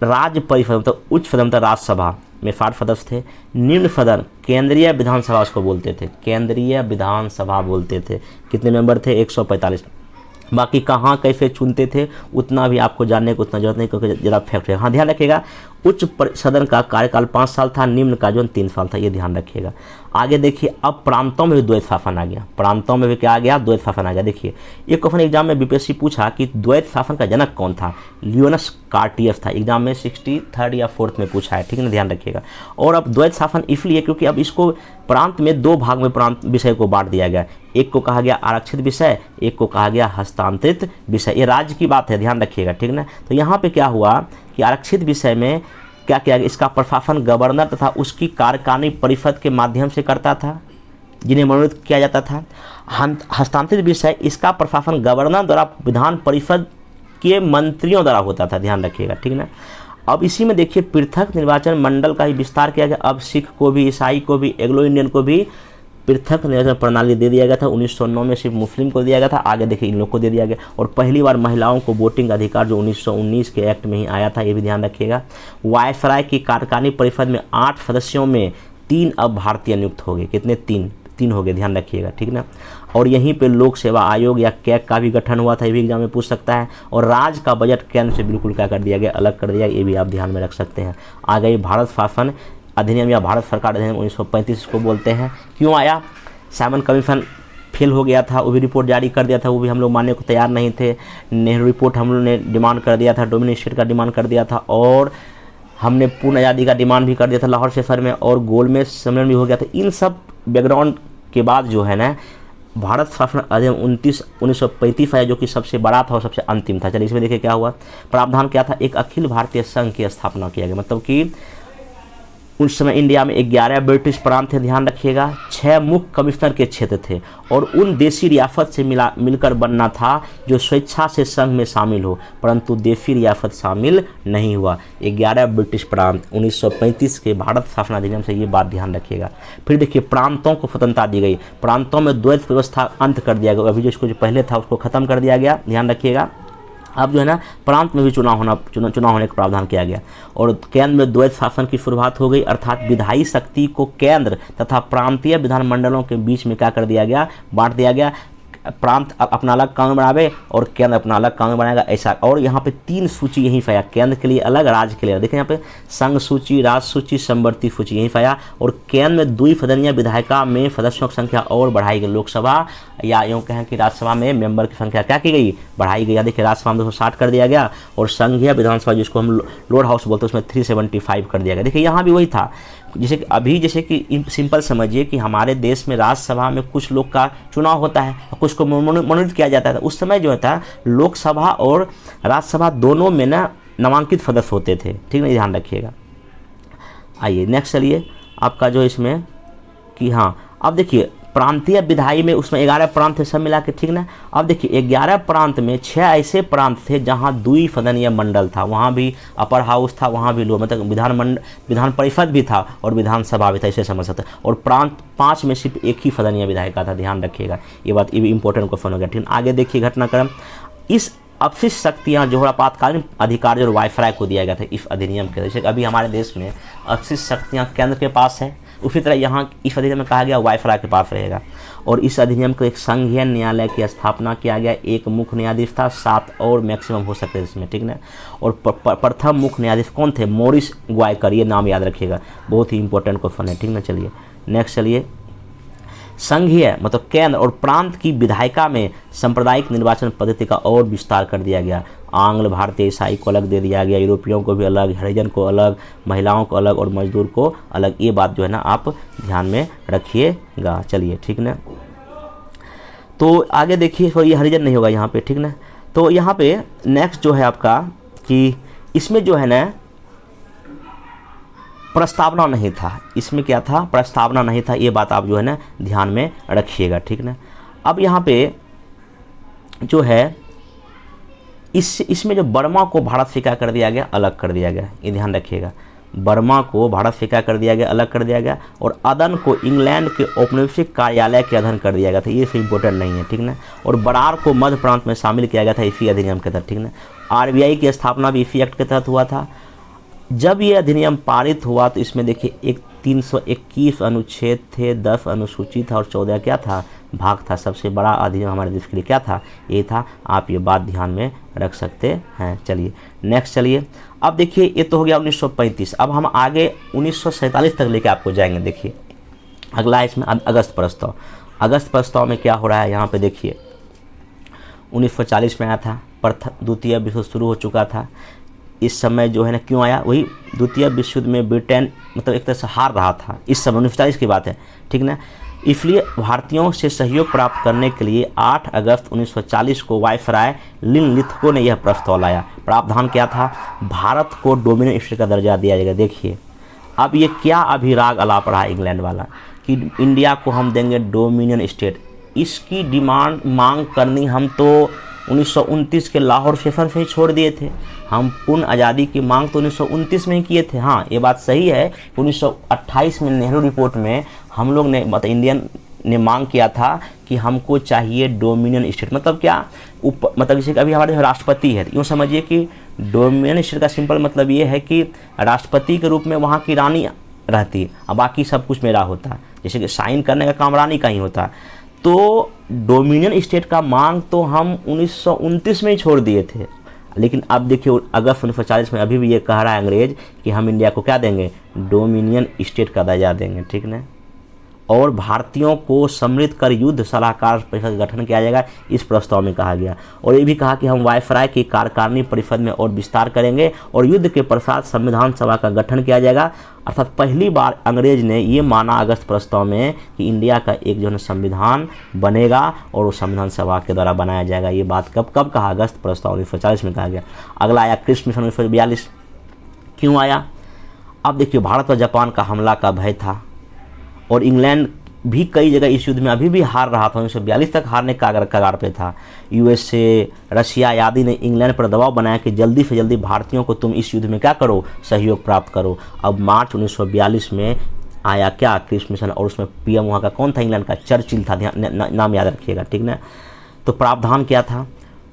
राज्य परिषद मतलब उच्च सदन मतलब राज्यसभा में 60 सदस्य थे, निम्न सदन केंद्रीय विधानसभा उसको बोलते थे, केंद्रीय विधानसभा बोलते थे, कितने मेंबर थे 145। बाकी कहाँ कैसे चुनते थे उतना भी आपको जानने को उतना जरूरत नहीं, क्योंकि जरा फैक्ट है। हाँ ध्यान रखिएगा, उच्च सदन का कार्यकाल 5 साल था, निम्न का जो 3 साल था, ये ध्यान रखिएगा। आगे देखिए अब प्रांतों में भी द्वैत शासन आ गया, प्रांतों में भी क्या आ गया, द्वैत शासन आ गया। देखिए एक क्वेश्चन एग्जाम में बीपीएससी पूछा कि द्वैत शासन का जनक कौन था, लियोनस कार्टियस था, एग्जाम में 63rd या 4th में पूछा है, ठीक है ना, ध्यान रखिएगा। और अब द्वैत शासन इसलिए क्योंकि अब इसको प्रांत में 2 भाग में प्रांत विषय को बांट दिया गया, एक को कहा गया आरक्षित विषय, एक को कहा गया हस्तांतरित विषय। ये राज्य की बात है, ध्यान रखिएगा, ठीक ना। तो यहाँ पे क्या हुआ कि आरक्षित विषय में क्या किया गया, इसका प्रशासन गवर्नर तथा उसकी कार्यकारिणी परिषद के माध्यम से करता था, जिन्हें मनोनीत किया जाता था। हस्तांतरित विषय इसका प्रशासन गवर्नर द्वारा विधान परिषद के मंत्रियों द्वारा होता था, ध्यान रखिएगा, ठीक ना। अब इसी में देखिए पृथक निर्वाचन मंडल का ही विस्तार किया गया। अब सिख को भी, ईसाई को भी, एंग्लो इंडियन को भी पृथक निर्वाचन प्रणाली दे दिया गया था। 1909 में सिर्फ मुस्लिम को दिया गया था, आगे देखिए इन लोग को दे दिया गया। और पहली बार महिलाओं को वोटिंग अधिकार जो 1919 के एक्ट में ही आया था, ये भी ध्यान रखिएगा। वायसराय की कार्यकारिणी परिषद में 8 सदस्यों में 3 अब भारतीय नियुक्त हो गए, कितने, 3 हो गए, ध्यान रखिएगा, ठीक ना। और यहीं पे लोक सेवा आयोग या कैग का भी गठन हुआ था, ये भी एग्जाम में पूछ सकता है। और राज्य का बजट केंद्र से बिल्कुल क्या कर दिया गया, अलग कर दिया, ये भी आप ध्यान में रख सकते हैं। आ गई भारत शासन अधिनियम या भारत सरकार अधिनियम 1935 को बोलते हैं। क्यों आया, साइमन कमीशन फेल हो गया था, वो भी रिपोर्ट जारी कर दिया था, वो भी हम लोग मानने को तैयार नहीं थे। नेहरू रिपोर्ट हम लोग ने डिमांड कर दिया था, डोमिनियन स्टेट का डिमांड कर दिया था, और हमने पूर्ण आज़ादी का डिमांड भी कर दिया था लाहौर सेफर में, और गोलमेज सम्मेलन भी हो गया था। इन सब बैकग्राउंड के बाद जो है ना भारत शासन अधिनियम 1935 आया, जो कि सबसे बड़ा था और सबसे अंतिम था। चलिए इसमें देखिए क्या हुआ, प्रावधान क्या था, एक अखिल भारतीय संघ की स्थापना किया गया। मतलब कि उस समय इंडिया में 11 ब्रिटिश प्रांत थे, ध्यान रखिएगा, 6 मुख्य कमिश्नर के क्षेत्र थे, और उन देशी रियासत से मिलकर बनना था जो स्वेच्छा से संघ में शामिल हो, परंतु देशी रियासत शामिल नहीं हुआ। 11 ब्रिटिश प्रांत 1935 के भारत शासन अधिनियम से, ये बात ध्यान रखिएगा। फिर देखिए प्रांतों को स्वतंत्रता दी गई, प्रांतों में द्वैत व्यवस्था अंत कर दिया गया, अभी जो इसको जो पहले था उसको खत्म कर दिया गया, ध्यान रखिएगा। अब जो है ना प्रांत में भी चुनाव होने का प्रावधान किया गया, और केंद्र में द्वैत शासन की शुरुआत हो गई, अर्थात विधायी शक्ति को केंद्र तथा प्रांतीय विधानमंडलों के बीच में क्या कर दिया गया, बांट दिया गया। प्रांत अपना अलग कानून बनावे और केंद्र अपना अलग कानून बनाएगा, ऐसा। और यहाँ पे 3 सूची यहीं पाया, केंद्र के लिए अलग, राज्य के लिए अलग। देखिए यहाँ पे संघ सूची, राज्य सूची, समवर्ती सूची यहीं पाया। और केंद्र में द्विसदनीय विधायिका में सदस्यों की संख्या और बढ़ाई गई, लोकसभा या यूँ कहें कि राज्यसभा में मेंबर की संख्या क्या की गई, बढ़ाई गई। देखिए राज्यसभा में 260 कर दिया गया, और संघीय विधानसभा जिसको हम लोअर हाउस बोलते हैं उसमें 375 कर दिया गया। देखिए यहाँ भी वही था, जैसे कि सिंपल समझिए कि हमारे देश में राज्यसभा में कुछ लोग का चुनाव होता है और कुछ को मनोनीत किया जाता है। उस समय जो था लोकसभा और राज्यसभा दोनों में ना नामांकित सदस्य होते थे, ठीक है, ध्यान रखिएगा। आइए नेक्स्ट चलिए, आपका जो इसमें कि हाँ अब देखिए प्रांतीय विधायी में उसमें 11 प्रांत थे सब मिला के, ठीक ना। अब देखिए 11 प्रांत में 6 ऐसे प्रांत थे जहां द्विसदनीय मंडल था, वहां भी अपर हाउस था, वहां भी लोअर, मतलब विधान परिषद भी था और विधानसभा भी था, इसे समझ सकते हैं। और प्रांत 5 में सिर्फ एक ही सदनीय विधायिका था, ध्यान रखिएगा ये बात, ये भी इंपॉर्टेंट क्वेश्चन हो गया, ठीक। आगे देखिए घटनाक्रम, इस अपशिष्ट शक्तियाँ जो आपातकालीन अधिकार जो वायसराय को दिया गया था इस अधिनियम के, जैसे अभी हमारे देश में अपशिष्ट शक्तियाँ केंद्र के पास है, उसी तरह यहाँ इस अधिनियम में कहा गया वायसराय के पास रहेगा। और इस अधिनियम को एक संघीय न्यायालय की स्थापना किया गया, एक मुख्य न्यायाधीश था, 7 और मैक्सिमम हो सकते हैं इसमें, ठीक ना। और प्रथम मुख्य न्यायाधीश कौन थे, मॉरिस ग्वायकर, ये नाम याद रखिएगा, बहुत ही इंपॉर्टेंट क्वेश्चन है, ठीक ना। चलिए नेक्स्ट चलिए, संघीय मतलब केंद्र और प्रांत की विधायिका में सांप्रदायिक निर्वाचन पद्धति का और विस्तार कर दिया गया। आंग्ल भारतीय ईसाई को अलग दे दिया गया, यूरोपियों को भी अलग, हरिजन को अलग, महिलाओं को अलग और मजदूर को अलग। ये बात जो है ना आप ध्यान में रखिएगा। चलिए ठीक ना, तो आगे देखिए, तो ये हरिजन नहीं होगा यहाँ पे, ठीक ना। तो यहाँ पे नेक्स्ट जो है आपका कि इसमें जो है ना प्रस्तावना नहीं था, इसमें क्या था, प्रस्तावना नहीं था। ये बात आप जो है ना ध्यान में रखिएगा, ठीक ना। अब यहाँ पे जो है इसमें जो बर्मा को भारत से क्या कर दिया गया, अलग कर दिया गया, ये ध्यान रखिएगा। बर्मा को भारत से क्या कर दिया गया, अलग कर दिया गया, और अदन को इंग्लैंड के औपनिवेशिक कार्यालय के अधीन कर दिया गया था। ये से इम्पोर्टेंट नहीं है, ठीक ना। और बरार को मध्य प्रांत में शामिल किया गया था इसी अधिनियम के तहत, ठीक ना। आरबीआई की स्थापना भी इसी एक्ट के तहत हुआ था। जब ये अधिनियम पारित हुआ तो इसमें देखिए एक 321 अनुच्छेद थे, 10 अनुसूची था और 14 क्या था, भाग था। सबसे बड़ा अधिनियम हमारे देश के लिए क्या था, ये था। आप ये बात ध्यान में रख सकते हैं। चलिए नेक्स्ट, चलिए अब देखिए ये तो हो गया 1935। अब हम आगे 1947 तक लेके आपको जाएंगे। देखिए अगला इसमें अगस्त प्रस्ताव। अगस्त प्रस्ताव में क्या हो रहा है, यहाँ पे देखिए 1940 में आया था, पर द्वितीय विश्व शुरू हो चुका था। इस समय जो है ना क्यों आया, वही द्वितीय विश्व युद्ध में ब्रिटेन मतलब एक तरह से हार रहा था इस समय, 1940 की बात है, ठीक ना। इसलिए भारतीयों से सहयोग प्राप्त करने के लिए 8 अगस्त 1940 को वायसराय लिनलिथगो ने यह प्रस्ताव लाया। प्रावधान क्या था, भारत को डोमिनियन स्टेट का दर्जा दिया जाएगा। देखिए अब ये क्या अभिराग अलाप रहा है इंग्लैंड वाला कि इंडिया को हम देंगे डोमिनियन स्टेट। इसकी डिमांड मांग करनी हम तो 1929 के लाहौर सेशन से ही छोड़ दिए थे। हम पूर्ण आज़ादी की मांग तो 1929 में ही किए थे। हाँ ये बात सही है, 1928 में नेहरू रिपोर्ट में हम लोग ने मतलब इंडियन ने मांग किया था कि हमको चाहिए डोमिनियन स्टेट। मतलब क्या, मतलब जैसे अभी हमारे राष्ट्रपति है, यूँ समझिए कि डोमिनियन स्टेट का सिंपल मतलब ये है कि राष्ट्रपति के रूप में वहाँ की रानी रहती है और बाकी सब कुछ मेरा होता है। जैसे कि साइन करने का काम रानी का ही होता है। तो डोमिनियन स्टेट का मांग तो हम 1929 में ही छोड़ दिए थे, लेकिन अब देखिए अगस्त 1940 में अभी भी ये कह रहा है अंग्रेज कि हम इंडिया को क्या देंगे, डोमिनियन स्टेट का दर्जा देंगे, ठीक ना। और भारतीयों को सम्मिलित कर युद्ध सलाहकार परिषद का गठन किया जाएगा, इस प्रस्ताव में कहा गया। और ये भी कहा कि हम वायसराय की कार्यकारिणी परिषद में और विस्तार करेंगे और युद्ध के पश्चात संविधान सभा का गठन किया जाएगा। अर्थात पहली बार अंग्रेज ने ये माना अगस्त प्रस्ताव में कि इंडिया का एक जो है संविधान बनेगा और वो संविधान सभा के द्वारा बनाया जाएगा। ये बात कब कहा, अगस्त प्रस्ताव 1940 में कहा गया। अगला आया क्रिस मिशन 1942। क्यों आया, अब देखिए भारत और जापान का हमला का भय था और इंग्लैंड भी कई जगह इस युद्ध में अभी भी हार रहा था, 1942 तक हारने का कगार पे था। यूएसए, रशिया आदि ने इंग्लैंड पर दबाव बनाया कि जल्दी से जल्दी भारतीयों को तुम इस युद्ध में क्या करो, सहयोग प्राप्त करो। अब मार्च 1942 में आया क्या, क्रिस मिशन, और उसमें पीएम वहाँ का कौन था, इंग्लैंड का चर्चिल था, नाम याद रखिएगा, ठीक ना। तो प्रावधान क्या था,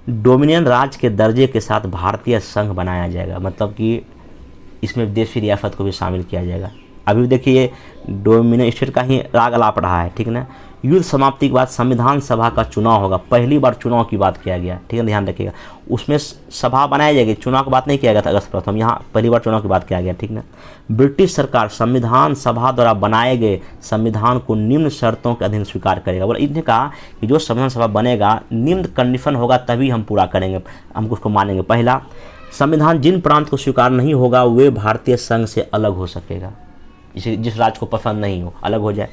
डोमिनियन राज्य के दर्जे के साथ भारतीय संघ बनाया जाएगा, मतलब कि इसमें विदेशी रियासत को भी शामिल किया जाएगा। अभी भी देखिए डोमिनियन स्टेट का ही राग अलाप रहा है, ठीक ना। युद्ध समाप्ति के बाद संविधान सभा का चुनाव होगा, पहली बार चुनाव की बात किया गया, ठीक है, ध्यान रखिएगा। उसमें सभा बनाई जाएगी, चुनाव की बात नहीं किया गया था अगस्त प्रथम, यहाँ पहली बार चुनाव की बात किया गया, ठीक ना। ब्रिटिश सरकार संविधान सभा द्वारा बनाए गए संविधान को निम्न शर्तों के अधीन स्वीकार करेगा। बोला इन्होंने कहा कि जो संविधान सभा बनेगा निम्न कंडीशन होगा तभी हम पूरा करेंगे, हम उसको मानेंगे। पहला, संविधान जिन प्रांत को स्वीकार नहीं होगा वे भारतीय संघ से अलग हो सकेगा, जिस राज्य को पसंद नहीं हो अलग हो जाए।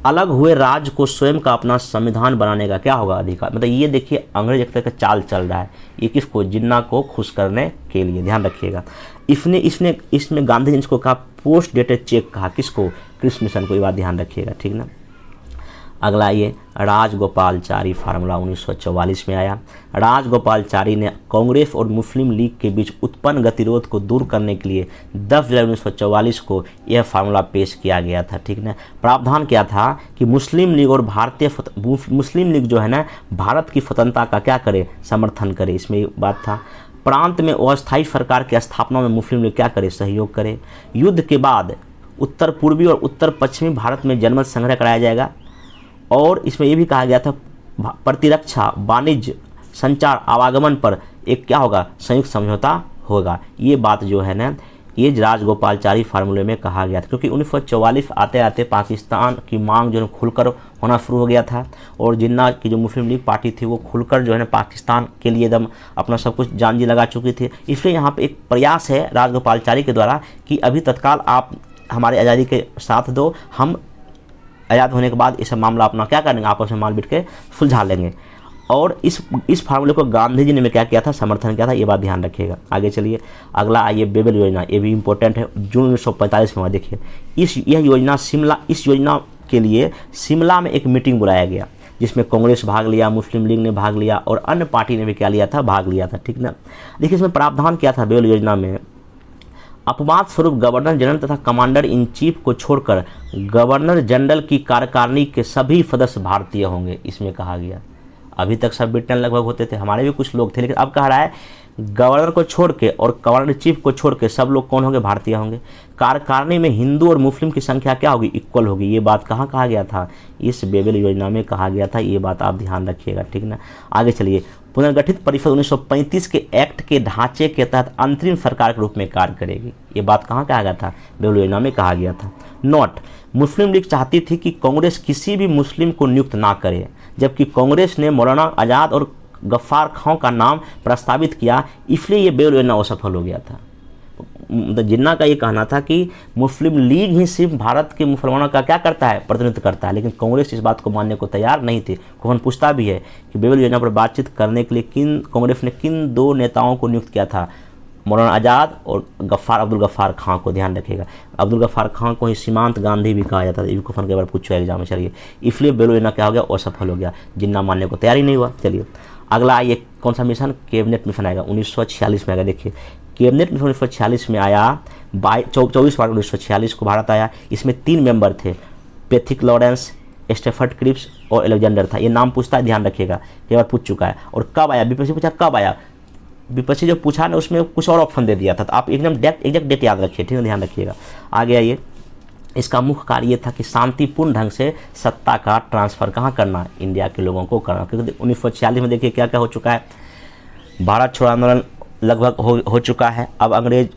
अलग हुए राज्य को स्वयं का अपना संविधान बनाने का क्या होगा, अधिकार। मतलब ये देखिए अंग्रेज एक तरह का चाल चल रहा है, ये किसको, जिन्ना को खुश करने के लिए, ध्यान रखिएगा। इसमें गांधी ने इसको कहा पोस्ट डेटेड चेक कहा, किसको, क्रिस मिशन को, ये बात ध्यान रखिएगा, ठीक ना। अगला ये राजगोपालचारी फार्मूला 1944 में आया। राजगोपालचारी ने कांग्रेस और मुस्लिम लीग के बीच उत्पन्न गतिरोध को दूर करने के लिए 10 जुलाई 1944 को यह फार्मूला पेश किया गया था, ठीक ना। प्रावधान क्या था कि मुस्लिम लीग और मुस्लिम लीग जो है ना भारत की स्वतंत्रता का क्या करे, समर्थन करे, इसमें बात था। प्रांत में अस्थायी सरकार की स्थापना में मुस्लिम लीग क्या करे, सहयोग करे। युद्ध के बाद उत्तर पूर्वी और उत्तर पश्चिमी भारत में जनमत संग्रह कराया जाएगा। और इसमें यह भी कहा गया था प्रतिरक्षा, वाणिज्य, संचार, आवागमन पर एक क्या होगा, संयुक्त समझौता होगा। ये बात जो है ना ये राजगोपालचारी फार्मूले में कहा गया था, क्योंकि 1944 आते आते पाकिस्तान की मांग जो है खुलकर होना शुरू हो गया था और जिन्ना की जो मुस्लिम लीग पार्टी थी वो खुलकर जो है ना पाकिस्तान के लिए एकदम अपना सब कुछ जान जी लगा चुकी थी। इसलिए यहाँ पे एक प्रयास है राजगोपालचारी के द्वारा कि अभी तत्काल आप हमारे आज़ादी के साथ दो, हम आज़ाद होने के बाद इस मामला अपना क्या करेंगे, आपस में माल बिट के सुलझा लेंगे। और इस फार्मूले को गांधी जी ने क्या किया था, समर्थन किया था, ये बात ध्यान रखिएगा। आगे चलिए, अगला आइए बेबल योजना, ये भी इंपॉर्टेंट है, जून 1945 में हुआ। देखिए इस योजना के लिए शिमला में एक मीटिंग बुलाया गया जिसमें कांग्रेस भाग लिया, मुस्लिम लीग ने भाग लिया और अन्य पार्टी ने भी क्या लिया था, भाग लिया था, ठीक ना। देखिए इसमें प्रावधान क्या था बेबल योजना में, अपवाद स्वरूप गवर्नर जनरल तथा कमांडर इन चीफ को छोड़कर गवर्नर जनरल की कार्यकारिणी के सभी सदस्य भारतीय होंगे, इसमें कहा गया। अभी तक सब ब्रिटेन लगभग होते थे, हमारे भी कुछ लोग थे, लेकिन अब कह रहा है गवर्नर को छोड़ के और कमांडर चीफ को छोड़ के सब लोग कौन होंगे, भारतीय होंगे। कार्यकारिणी में हिंदू और मुस्लिम की संख्या क्या होगी, इक्वल होगी। ये बात कहाँ कहा गया था, इस बेबल योजना में कहा गया था, ये बात आप ध्यान रखिएगा, ठीक ना। आगे चलिए, पुनर्गठित परिषद 1935 के एक्ट के ढांचे के तहत अंतरिम सरकार के रूप में कार्य करेगी। ये बात कहाँ कहा गया था, बेबल योजना में कहा गया था। नोट, मुस्लिम लीग चाहती थी कि कांग्रेस किसी भी मुस्लिम को नियुक्त ना करे, जबकि कांग्रेस ने मौलाना आज़ाद और गफ्फार खां का नाम प्रस्तावित किया, इसलिए ये बेबल योजना असफल हो गया था। जिन्ना का ये कहना था कि मुस्लिम लीग ही सिर्फ भारत के मुसलमानों का क्या करता है, प्रतिनिधित्व करता है, लेकिन कांग्रेस इस बात को मानने को तैयार नहीं थी। कौन पूछता भी है कि बेबल योजना पर बातचीत करने के लिए कांग्रेस ने किन दो नेताओं को नियुक्त किया था, मौलाना आज़ाद और अब्दुल गफ्फार खां को, ध्यान रखिएगा। अब्दुल गफ्फार खां को ही सीमांत गांधी भी कहा जाता था, ये क्वेश्चन के बार पूछा एग्जाम में। चलिए, इसलिए बेबल योजना क्या हो गया, असफल हो गया, जिन्ना मानने को तैयार ही नहीं हुआ। चलिए अगला आइए, कौन सा मिशन, कैबिनेट मिशन आएगा 1946 में आएगा। देखिए कैबिनेट मिशन 1946 में आया, 24 मार्च 1946 को भारत आया। इसमें 3 मेंबर थे, पैथिक लॉरेंस, स्टेफर्ड क्रिप्स और अलेक्जेंडर था। ये नाम पूछता है, ध्यान रखिएगा, ये बार पूछ चुका है। और कब आया, विपक्षी पूछा कब आया, विपक्षी जो पूछा ना उसमें कुछ और ऑप्शन दे दिया था, तो आप एकदम एग्जैक्ट डेट याद रखिए, ठीक है, ध्यान रखिएगा। आगे आइए, इसका मुख्य कार्य ये था कि शांतिपूर्ण ढंग से सत्ता का ट्रांसफ़र कहाँ करना, इंडिया के लोगों को करना। क्योंकि 1946 में देखिए क्या क्या हो चुका है, भारत छोड़ो आंदोलन लगभग हो चुका है। अब अंग्रेज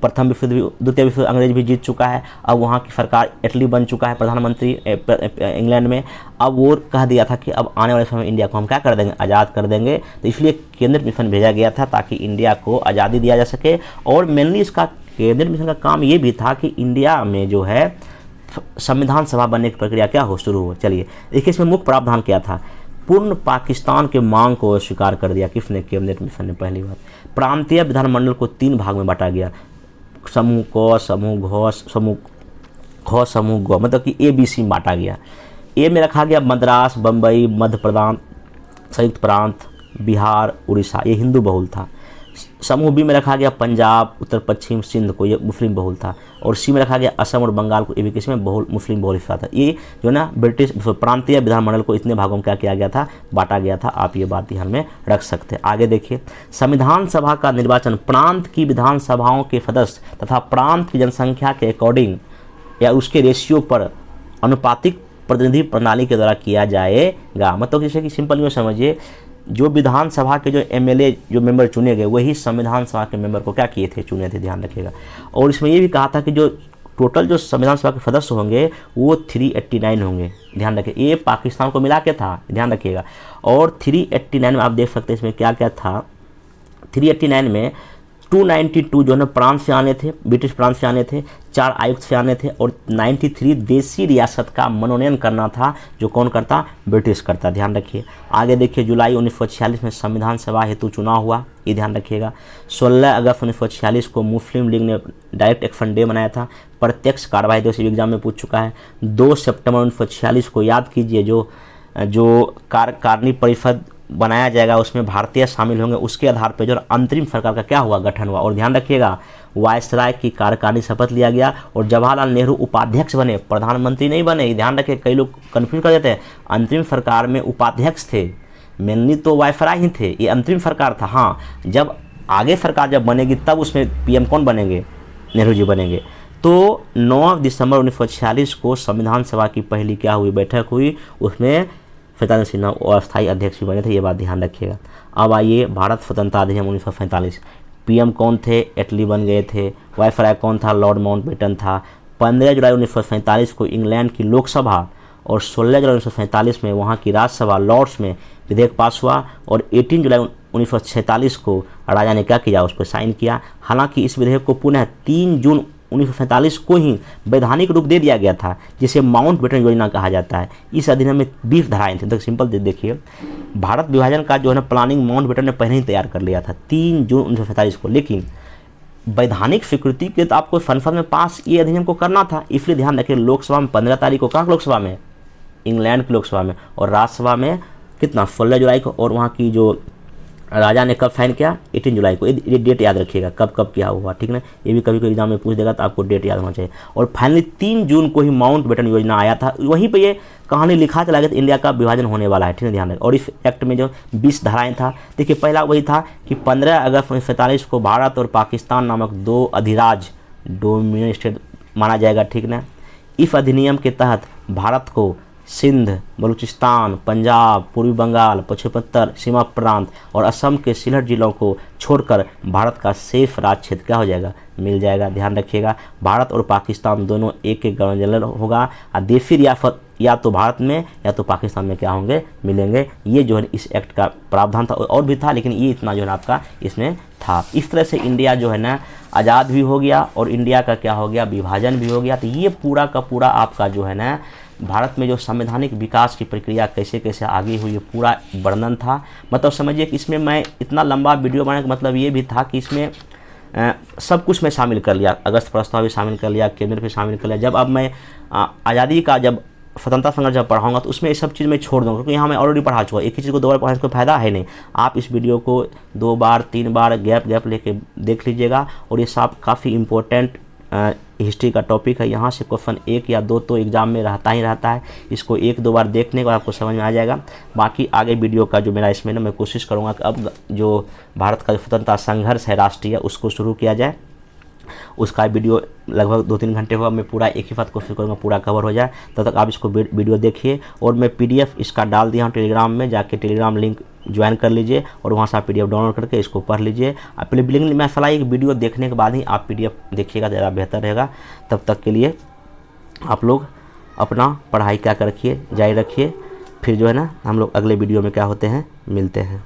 प्रथम विश्व युद्ध, द्वितीय विश्व अंग्रेज भी जीत चुका है। अब वहाँ की सरकार इटली बन चुका है, प्रधानमंत्री इंग्लैंड में। अब वो कह दिया था कि अब आने वाले समय इंडिया को हम क्या कर देंगे, आज़ाद कर देंगे। तो इसलिए केंद्रीय मिशन भेजा गया था ताकि इंडिया को आज़ादी दिया जा सके। और मेनली इसका केंद्रीय मिशन का काम ये भी था कि इंडिया में जो है संविधान सभा बनने की प्रक्रिया क्या हो, शुरू हो। चलिए देखिए, इसमें मुख्य प्रावधान क्या था, पूर्ण पाकिस्तान के मांग को स्वीकार कर दिया, किसने, कैबिनेट मिशन ने। पहली बात, प्रांतीय विधानमंडल को 3 भाग में बांटा गया, समूह क, समूह घ, समूह ख, समूह ग, मतलब कि ABC में बांटा गया। ए में रखा गया मद्रास, बम्बई, मध्य प्रदेश, संयुक्त प्रांत, बिहार, उड़ीसा, ये हिंदू बहुल था। समूह बी में रखा गया पंजाब, उत्तर पश्चिम, सिंध को, ये मुस्लिम बहुल था। और सी में रखा गया असम और बंगाल को, ये भी किसमें, बहुल, मुस्लिम बहुल हिस्सा था। ये जो ना ब्रिटिश प्रांतीय विधानमंडल को इतने भागों में क्या किया गया था, बांटा गया था। आप ये बात ध्यान में रख सकते हैं। आगे देखिए, संविधान सभा का निर्वाचन प्रांत की विधानसभाओं के सदस्य तथा प्रांत की जनसंख्या के अकॉर्डिंग या उसके रेशियो पर अनुपातिक प्रतिनिधि प्रणाली के द्वारा किया जाएगा। मतलब जैसे कि सिंपल यूँ समझिए, जो विधानसभा के जो MLA जो मेंबर चुने गए वही संविधान सभा के मेंबर को क्या किए थे, चुने थे, ध्यान रखिएगा। और इसमें ये भी कहा था कि जो टोटल जो संविधान सभा के सदस्य होंगे वो 389 होंगे, ध्यान रखिए। ये पाकिस्तान को मिला के था, ध्यान रखिएगा। और 389 में आप देख सकते हैं इसमें क्या क्या था, 389 में 292 जो है प्रांत से आने थे, ब्रिटिश प्रांत से आने थे, 4 आयुक्त से आने थे, और 93 देसी रियासत का मनोनयन करना था, जो कौन करता, ब्रिटिश करता, ध्यान रखिए। आगे देखिए, जुलाई 1946 में संविधान सभा हेतु चुनाव हुआ, ये ध्यान रखिएगा। 16 अगस्त 1946 को मुस्लिम लीग ने डायरेक्ट एक्शन डे मनाया था, प्रत्यक्ष कार्रवाई दिवस एग्जाम में पूछ चुका है। 2 सितंबर 1946 को याद कीजिए, जो कार्यकारिणी परिषद बनाया जाएगा उसमें भारतीय शामिल होंगे, उसके आधार पर जो अंतरिम सरकार का क्या हुआ, गठन हुआ। और ध्यान रखिएगा, वायसराय की कार्यकारिणी शपथ लिया गया और जवाहरलाल नेहरू उपाध्यक्ष बने, प्रधानमंत्री नहीं बने। ध्यान रखिए, कई लोग कन्फ्यूज कर देते हैं, अंतरिम सरकार में उपाध्यक्ष थे, मेनली तो वायसराय ही थे, ये अंतरिम सरकार था। हाँ, जब आगे सरकार जब बनेगी तब उसमें PM कौन बनेंगे, नेहरू जी बनेंगे। तो 9 दिसंबर 1946 को संविधान सभा की पहली क्या हुई, बैठक हुई, उसमें सत्यानंद सिन्हा अस्थायी अध्यक्ष भी बने थे, ये बात ध्यान रखिएगा। अब आइए, भारत स्वतंत्रता अधिनियम 1947। पीएम कौन थे, एटली बन गए थे। वायसराय कौन था, लॉर्ड माउंटबेटन था। 15 जुलाई 1947 को इंग्लैंड की लोकसभा और 16 जुलाई 1947 में वहाँ की राज्यसभा लॉर्ड्स में विधेयक पास हुआ और 18 जुलाई 1946 को राजा ने क्या किया, उस पर साइन किया। हालांकि इस विधेयक को पुनः 3 जून 1947 को ही वैधानिक रूप दे दिया गया था, जिसे माउंटबेटन योजना कहा जाता है। इस अधिनियम में 20 धाराएं थी। तो सिंपल देखिए, भारत विभाजन का जो है ना प्लानिंग माउंटबेटन ने पहले ही तैयार कर लिया था 3 जून 1947 को, लेकिन वैधानिक स्वीकृति के तो आपको संसद में पास ये अधिनियम को करना था। इसलिए ध्यान रखिए, लोकसभा में 15 तारीख को, कहाँ लोकसभा में, इंग्लैंड की लोकसभा में, और राज्यसभा में कितना 16 जुलाई को, और वहाँ की जो राजा ने कब साइन किया, 18 जुलाई को। ये डेट याद रखिएगा कब कब क्या हुआ, ठीक ना। ये भी कभी कभी एग्जाम में पूछ देगा तो आपको डेट याद होना चाहिए। और फाइनली 3 जून को ही माउंटबेटन योजना आया था। वहीं पे ये कहानी लिखा चला गया था, इंडिया का विभाजन होने वाला है, ठीक है, ध्यान रखें। और इस एक्ट में जो 20 धाराएं था, देखिए पहला वही था कि 15 अगस्त 1947 को भारत और पाकिस्तान नामक 2 अधिराज डोमिनियन स्टेट माना जाएगा, ठीक ना। इस अधिनियम के तहत भारत को सिंध, बलूचिस्तान, पंजाब, पूर्वी बंगाल, पश्चिमोत्तर सीमा प्रांत और असम के सिलहट जिलों को छोड़कर भारत का शेष राज्य क्षेत्र क्या हो जाएगा, मिल जाएगा। ध्यान रखिएगा, भारत और पाकिस्तान दोनों एक एक गवर्नर जनरल होगा। देशी रियासत या तो भारत में या तो पाकिस्तान में क्या होंगे, मिलेंगे। ये जो है इस एक्ट का प्रावधान था, और भी था, लेकिन ये इतना जो है आपका इसमें था। इस तरह से इंडिया जो है ना आज़ाद भी हो गया और इंडिया का क्या हो गया, विभाजन भी हो गया। तो ये पूरा का पूरा आपका जो है ना भारत में जो संवैधानिक विकास की प्रक्रिया कैसे कैसे आगे हुई, ये पूरा वर्णन था। मतलब समझिए कि इसमें मैं इतना लंबा वीडियो बनाने का मतलब ये भी था कि इसमें सब कुछ मैं शामिल कर लिया। अगस्त प्रस्ताव भी शामिल कर लिया, केंद्र भी शामिल कर लिया। जब अब मैं आज़ादी का जब स्वतंत्रता संघर्ष जब पढ़ाऊंगा तो उसमें ये सब चीज़ मैं छोड़ दूँगा, क्योंकि यहाँ मैं ऑलरेडी पढ़ा चुका। एक ही चीज़ को 2 बार पढ़ाने से कोई फायदा है नहीं। आप इस वीडियो को 2 बार 3 बार गैप लेके देख लीजिएगा। और ये सब काफ़ी इम्पोर्टेंट हिस्ट्री का टॉपिक है। यहाँ से क्वेश्चन 1 या 2 तो एग्जाम में रहता ही रहता है। इसको 1-2 बार देखने के बाद आपको समझ में आ जाएगा। बाकी आगे वीडियो का जो मेरा इसमें ना मैं कोशिश करूँगा कि अब जो भारत का स्वतंत्रता संघर्ष है राष्ट्रीय, उसको शुरू किया जाए। उसका वीडियो लगभग 2-3 घंटे हुआ, मैं पूरा एक ही बात कोशिश करूँगा पूरा कवर हो जाए। तब तक आप इसको वीडियो देखिए। और मैं PDF इसका डाल दिया हूँ टेलीग्राम में, जाके टेलीग्राम लिंक ज्वाइन कर लीजिए और वहाँ से आप PDF डाउनलोड करके इसको पढ़ लीजिए। आप लिंक मैं सलाह एक वीडियो देखने के बाद ही आप PDF देखिएगा, ज़्यादा बेहतर रहेगा। तब तक के लिए आप लोग अपना पढ़ाई क्या कर रखिए, जारी रखिए। फिर जो है ना हम लोग अगले वीडियो में क्या होते हैं, मिलते हैं।